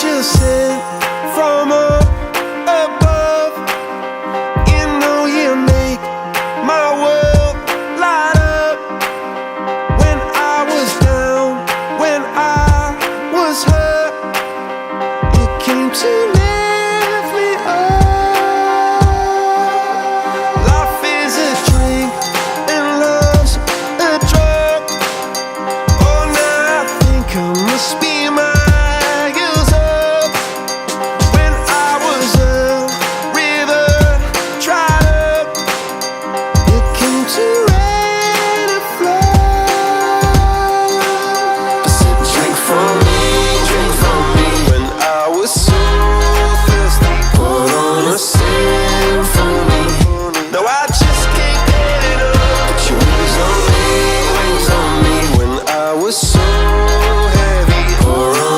angel sent from up above. You know you make my world light up. When I was down, when I was hurt, you came to me.